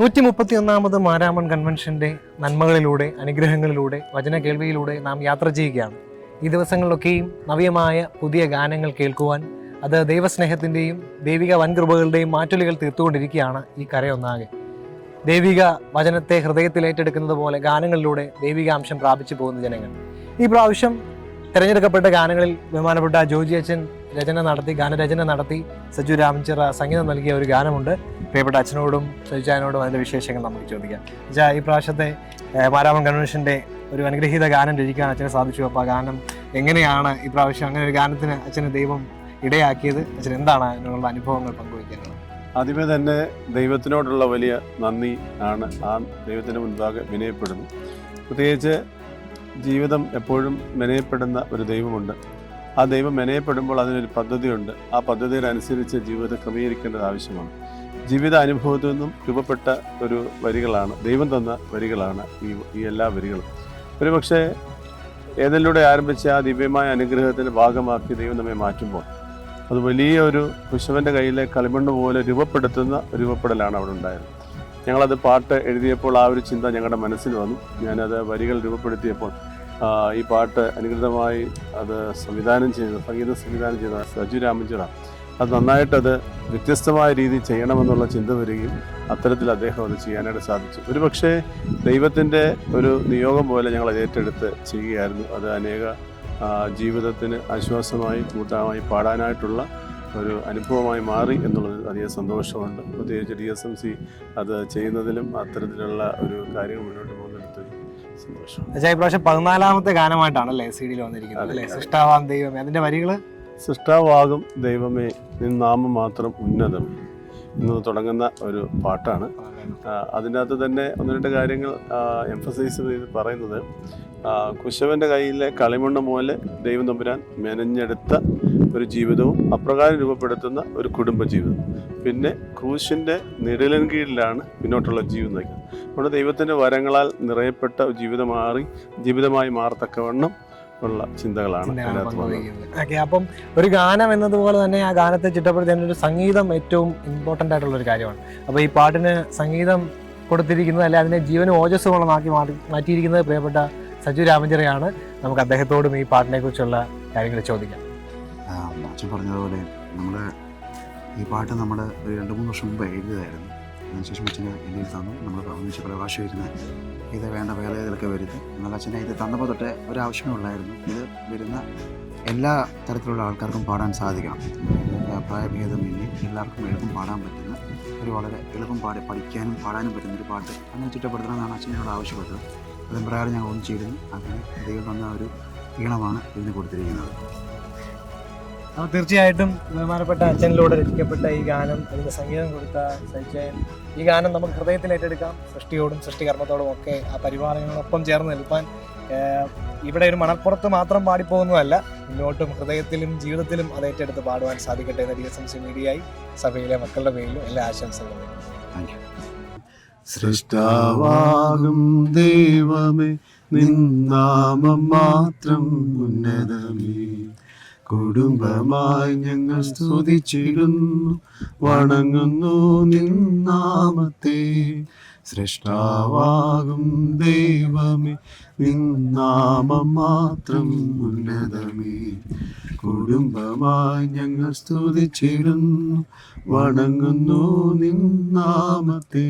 131ാമത് മാരാമൺ കൺവെൻഷൻ്റെ നന്മകളിലൂടെ, അനുഗ്രഹങ്ങളിലൂടെ, വചന കേൾവിയിലൂടെ നാം യാത്ര ചെയ്യുകയാണ്. ഈ ദിവസങ്ങളിലൊക്കെയും നവ്യമായ പുതിയ ഗാനങ്ങൾ കേൾക്കുവാൻ, അത് ദൈവസ്നേഹത്തിൻ്റെയും ദൈവിക വൻകൃപകളുടെയും മാറ്റൊലികൾ തീർത്തുകൊണ്ടിരിക്കുകയാണ് ഈ കരയൊന്നാകെ. ദൈവിക വചനത്തെ ഹൃദയത്തിൽ ഏറ്റെടുക്കുന്നത് പോലെ ഗാനങ്ങളിലൂടെ ദൈവികാംശം പ്രാപിച്ചു പോകുന്ന ജനങ്ങൾ. ഈ പ്രാവശ്യം തിരഞ്ഞെടുക്കപ്പെട്ട ഗാനങ്ങളിൽ ബഹുമാനപ്പെട്ട ജോജി അച്ഛൻ ഗാനരചന നടത്തി സജു രാമൻചിറ സംഗീതം നൽകിയ ഒരു ഗാനമുണ്ട്. പ്രിയപ്പെട്ട അച്ഛനോടും സജിച്ചായനോടും അതിൻ്റെ വിശേഷങ്ങൾ നമുക്ക് ചോദിക്കാം. അച്ഛാ, ഈ പ്രാവശ്യത്തെ മാരാമൺ കൺവെൻഷൻ്റെ ഒരു അനുഗ്രഹീത ഗാനം രചിക്കാൻ അച്ഛനെ സാധിച്ചു. അപ്പോൾ ആ ഗാനം എങ്ങനെയാണ് ഈ പ്രാവശ്യം അങ്ങനെ ഒരു ഗാനത്തിന് അച്ഛന് ദൈവം ഇടയാക്കിയത്? അച്ഛൻ എന്താണ് അതിനുള്ള അനുഭവങ്ങൾ പങ്കുവയ്ക്കാനുള്ളത്? ആദ്യമേ തന്നെ ദൈവത്തിനോടുള്ള വലിയ നന്ദി ആണ്. ആ ദൈവത്തിന് മുൻപാകെ വിനയപ്പെടുന്നു. പ്രത്യേകിച്ച് ജീവിതം എപ്പോഴും വിനയപ്പെടുന്ന ഒരു ദൈവമുണ്ട്. ആ ദൈവം വിനയപ്പെടുമ്പോൾ അതിനൊരു പദ്ധതിയുണ്ട്. ആ പദ്ധതിയിലനുസരിച്ച് ജീവിതം ക്രമീകരിക്കേണ്ടത് ആവശ്യമാണ്. ജീവിത അനുഭവത്തിൽ നിന്നും രൂപപ്പെട്ട ഒരു വരികളാണ്, ദൈവം തന്ന വരികളാണ് ഈ എല്ലാ വരികളും. ഒരുപക്ഷെ ഏതിലൂടെ ആരംഭിച്ച ആ ദിവ്യമായ അനുഗ്രഹത്തിന് ഭാഗമാക്കി ദൈവം നമ്മെ മാറ്റുമ്പോൾ അത് വലിയ ഒരു കുശവൻ്റെ കയ്യിലെ കളിമണ്ണ് പോലെ രൂപപ്പെടലാണ് അവിടെ ഉണ്ടായത്. ഞങ്ങളത് പാട്ട് എഴുതിയപ്പോൾ ആ ഒരു ചിന്ത ഞങ്ങളുടെ മനസ്സിൽ വന്നു. ഞാനത് വരികൾ രൂപപ്പെടുത്തിയപ്പോൾ ഈ പാട്ട് അനുകൃതമായി അത് സംഗീതം സംവിധാനം ചെയ്ത സജു രാമൻചിറ അത് നന്നായിട്ടത് വ്യത്യസ്തമായ രീതിയിൽ ചെയ്യണമെന്നുള്ള ചിന്ത വരികയും അത്തരത്തിൽ അദ്ദേഹം അത് ചെയ്യാനായിട്ട് സാധിച്ചു. ഒരുപക്ഷെ ദൈവത്തിൻ്റെ ഒരു നിയോഗം പോലെ ഞങ്ങൾ അത് ഏറ്റെടുത്ത് ചെയ്യുകയായിരുന്നു. അത് അനേക ജീവിതത്തിന് ആശ്വാസമായി കൂട്ടമായി പാടാനായിട്ടുള്ള ഒരു അനുഭവമായി മാറി എന്നുള്ളത് അധികം സന്തോഷമുണ്ട്. പ്രത്യേകിച്ച് DSMC അത് ചെയ്യുന്നതിലും അത്തരത്തിലുള്ള ഒരു കാര്യങ്ങൾ മുന്നോട്ട് പോകുന്നിടത്ത് സന്തോഷം. ഈ പ്രാവശ്യം 14ാമത്തെ ഗാനമായിട്ടാണല്ലേ CD വന്നിരിക്കുന്നത് അല്ലേ? സൃഷ്ടാവാം ദൈവമേ. അതിൻ്റെ വരികൾ സൃഷ്ടാവാകും ദൈവമേ നിൻ നാമം മാത്രം ഉന്നതം എന്ന് തുടങ്ങുന്ന ഒരു പാട്ടാണ്. അതിൻ്റെ അകത്ത് തന്നെ ഒന്ന് രണ്ട് കാര്യങ്ങൾ എംഫസൈസ് ചെയ്ത് പറയുന്നത്, കുശവൻ്റെ കയ്യിലെ കളിമണ്ണ് പോലെ ദൈവം തമ്പുരാൻ മെനഞ്ഞെടുത്ത ഒരു ജീവിതവും അപ്രകാരം രൂപപ്പെടുത്തുന്ന ഒരു കുടുംബജീവിതം, പിന്നെ ക്രൂശിൻ്റെ നിഴലിൻ കീഴിലാണ് പിന്നോട്ടുള്ള ജീവിതം നയിക്കുന്നത്. നമ്മുടെ ദൈവത്തിൻ്റെ വരങ്ങളാൽ നിറയപ്പെട്ട ജീവിതമായി മാറത്തക്കവണ്ണം ഉള്ള ചിന്തകളാണ്. അപ്പം ഒരു ഗാനം എന്നതുപോലെ തന്നെ ആ ഗാനത്തെ ചിട്ടപ്പെടുത്തി ഒരു സംഗീതം ഏറ്റവും ഇമ്പോർട്ടൻ്റ് ആയിട്ടുള്ളൊരു കാര്യമാണ്. അപ്പോൾ ഈ പാട്ടിന് സംഗീതം കൊടുത്തിരിക്കുന്നത്, അല്ലെ അതിനെ ജീവനും ഓജസ്സുകളാക്കി മാറ്റിയിരിക്കുന്നത് പ്രിയപ്പെട്ട സജു രാമൻചിറയാണ്. നമുക്ക് അദ്ദേഹത്തോടും ഈ പാട്ടിനെ കുറിച്ചുള്ള കാര്യങ്ങൾ ചോദിക്കാം. അച്ഛൻ പറഞ്ഞതുപോലെ ഈ പാട്ട് നമ്മൾ ഒരു 2-3 വർഷം മുമ്പ് എഴുതിയതായിരുന്നു. അതിനുശേഷം അച്ഛന് എഴുതി തന്നു. നമ്മൾ ഒന്നിച്ച് പ്രകാശം വരുന്ന ഇത് വേണ്ട വേദനകളൊക്കെ വരുത്തി. എന്നാൽ അച്ഛനെ ഇത് തന്നപ്പോൾ തൊട്ട് ഒരാവശ്യമേ ഉള്ളായിരുന്നു, ഇത് വരുന്ന എല്ലാ തരത്തിലുള്ള ആൾക്കാർക്കും പാടാൻ സാധിക്കണം. പ്രായഭേദമില്ല, എല്ലാവർക്കും എളുപ്പം പാടാൻ പറ്റുന്ന വളരെ എളുപ്പം പഠിക്കാനും പാടാനും പറ്റുന്നൊരു പാട്ട് അങ്ങനെ ചിട്ടപ്പെടുത്തണമെന്നാണ് അച്ഛനോട് ആവശ്യപ്പെട്ടത്. അതിന് പ്രകാരം ഞങ്ങൾ ഒന്നിച്ചിരുന്നു. അങ്ങനെ ദൈവം തന്ന ഒരു ഈണമാണ് ഇതിന് കൊടുത്തിരിക്കുന്നത്. അപ്പോൾ തീർച്ചയായിട്ടും ബഹുമാനപ്പെട്ട അച്ഛനിലൂടെ രചിക്കപ്പെട്ട ഈ ഗാനം, അതിൻ്റെ സംഗീതം കൊടുത്ത സജിച്ചായൻ, ഈ ഗാനം നമുക്ക് ഹൃദയത്തിൽ ഏറ്റെടുക്കാം. സൃഷ്ടിയോടും സൃഷ്ടികർമ്മത്തോടും ഒക്കെ ആ പരിപാലനങ്ങളൊപ്പം ചേർന്ന് നിൽപ്പാൻ ഇവിടെ ഒരു മണൽപ്പുറത്ത് മാത്രം പാടിപ്പോകുന്നതല്ല, മുന്നോട്ടും ഹൃദയത്തിലും ജീവിതത്തിലും അത് ഏറ്റെടുത്ത് പാടുവാൻ സാധിക്കട്ടെ എന്ന് DSMC മീഡിയയായി സഭയിലെ മക്കളുടെ പേരിലും എല്ലാ ആശംസകളും. സൃഷ്ടാവാകും ദൈവമേ നിൻ നാമം മാത്രം ഉന്നതമേ, കുടുംബമായി ഞങ്ങൾ സ്തുതിച്ചിടുന്നു വണങ്ങുന്നു നിൻ നാമത്തെ. സൃഷ്ടാവാകും ദൈവമേ നിൻ നാമം മാത്രം ഉന്നതമേ, കുടുംബമായി ഞങ്ങൾ സ്തുതിച്ചിടുന്നു വണങ്ങുന്നു നിൻ നാമത്തെ.